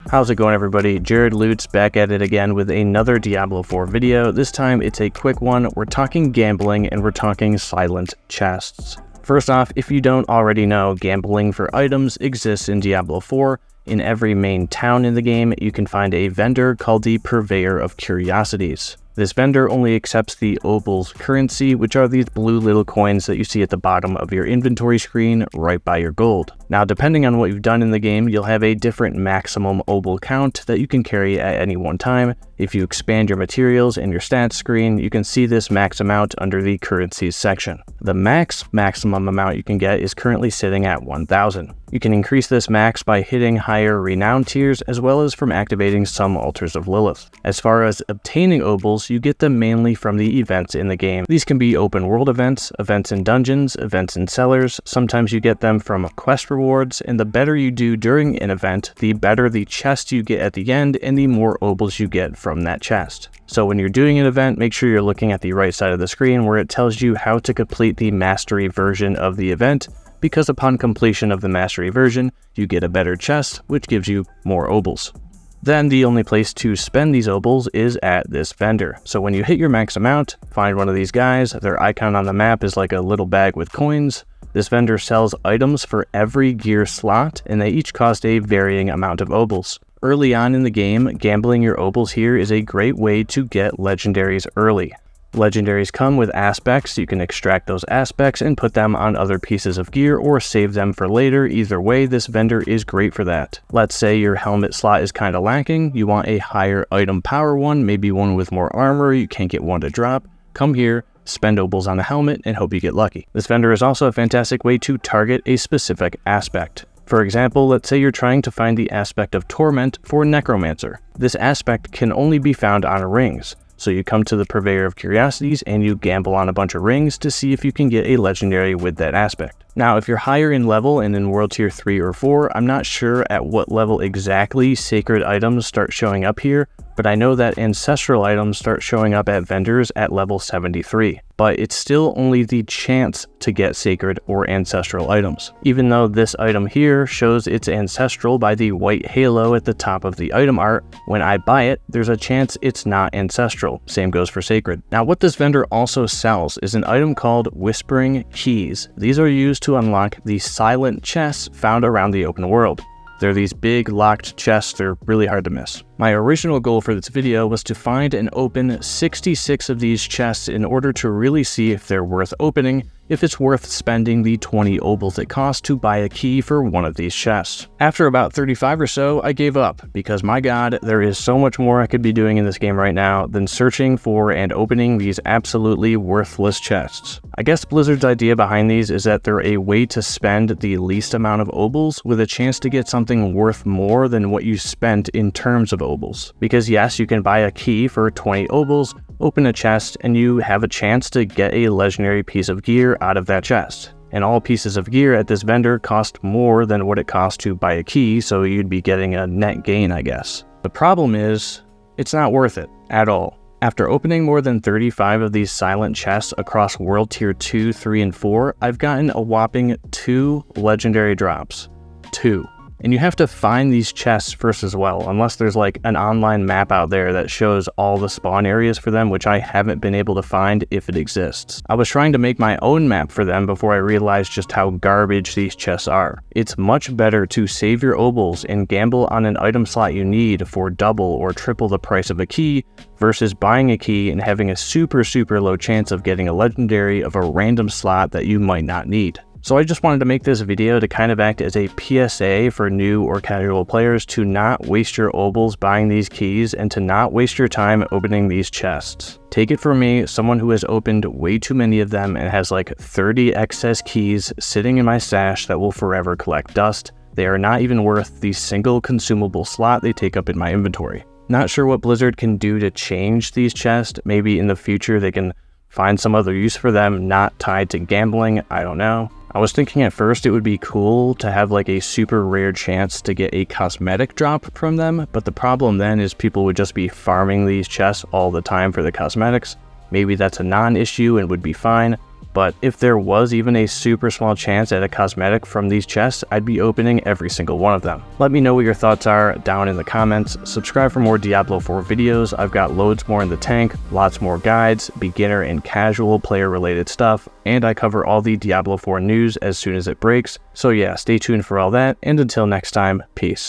How's it going, everybody? Jared Lutz back at it again with another Diablo 4 video. This time it's a quick one. We're talking gambling and we're talking silent chests. First off, if you don't already know, gambling for items exists in Diablo 4. In every main town in the game, you can find a vendor called the Purveyor of Curiosities. This vendor only accepts the Obols currency, which are these blue little coins that you see at the bottom of your inventory screen right by your gold. Now, depending on what you've done in the game, you'll have a different maximum Obol count that you can carry at any one time. If you expand your materials and your stats screen, you can see this max amount under the currencies section. The maximum amount you can get is currently sitting at 1,000. You can increase this max by hitting higher renown tiers as well as from activating some altars of Lilith. As far as obtaining Obols, you get them mainly from the events in the game. These can be open world events, events in dungeons, events in cellars. Sometimes you get them from quest rewards, and the better you do during an event, the better the chest you get at the end and the more Obols you get from that chest. So when you're doing an event, make sure you're looking at the right side of the screen where it tells you how to complete the mastery version of the event, because upon completion of the mastery version, you get a better chest, which gives you more Obols. Then the only place to spend these Obols is at this vendor. So when you hit your max amount, find one of these guys. Their icon on the map is like a little bag with coins. This vendor sells items for every gear slot, and they each cost a varying amount of Obols. Early on in the game, gambling your Obols here is a great way to get legendaries early. Legendaries come with aspects. You can extract those aspects and put them on other pieces of gear or save them for later. Either way, this vendor is great for that. Let's say your helmet slot is kind of lacking. You want a higher item power one, maybe one with more armor. You can't get one to drop. Come here, spend Obols on the helmet, and hope you get lucky. This vendor is also a fantastic way to target a specific aspect. For example, let's say you're trying to find the aspect of Torment for Necromancer. This aspect can only be found on rings. So you come to the Purveyor of Curiosities and you gamble on a bunch of rings to see if you can get a legendary with that aspect. Now, if you're higher in level and in World Tier 3 or 4, I'm not sure at what level exactly sacred items start showing up here, but I know that ancestral items start showing up at vendors at level 73. But it's still only the chance to get sacred or ancestral items. Even though this item here shows it's ancestral by the white halo at the top of the item art, when I buy it, there's a chance it's not ancestral. Same goes for sacred. Now, what this vendor also sells is an item called Whispering Keys. These are used to unlock the silent chests found around the open world. They're these big locked chests. They're really hard to miss. My original goal for this video was to find and open 66 of these chests in order to really see if they're worth opening, if it's worth spending the 20 Obols it costs to buy a key for one of these chests. After about 35 or so, I gave up because, my god, there is so much more I could be doing in this game right now than searching for and opening these absolutely worthless chests. I guess Blizzard's idea behind these is that they're a way to spend the least amount of Obols with a chance to get something worth more than what you spent in terms of Obols. Because yes, you can buy a key for 20 Obols, open a chest, and you have a chance to get a legendary piece of gear out of that chest. And all pieces of gear at this vendor cost more than what it costs to buy a key, so you'd be getting a net gain, I guess. The problem is, it's not worth it at all. After opening more than 35 of these silent chests across World Tier 2, 3, and 4, I've gotten a whopping 2 legendary drops. 2. And you have to find these chests first as well, unless there's like an online map out there that shows all the spawn areas for them, which I haven't been able to find if it exists. I was trying to make my own map for them before I realized just how garbage these chests are. It's much better to save your Obols and gamble on an item slot you need for double or triple the price of a key versus buying a key and having a super low chance of getting a legendary of a random slot that you might not need. So I just wanted to make this video to kind of act as a PSA for new or casual players to not waste your Obols buying these keys and to not waste your time opening these chests. Take it from me, someone who has opened way too many of them and has like 30 excess keys sitting in my stash that will forever collect dust. They are not even worth the single consumable slot they take up in my inventory. Not sure what Blizzard can do to change these chests. Maybe in the future they can find some other use for them not tied to gambling. I don't know. I was thinking at first it would be cool to have like a super rare chance to get a cosmetic drop from them, but the problem then is people would just be farming these chests all the time for the cosmetics. Maybe that's a non-issue and would be fine, but if there was even a super small chance at a cosmetic from these chests, I'd be opening every single one of them. Let me know what your thoughts are down in the comments. Subscribe for more Diablo 4 videos. I've got loads more in the tank, lots more guides, beginner and casual player related stuff, and I cover all the Diablo 4 news as soon as it breaks. So yeah, stay tuned for all that, and until next time, peace.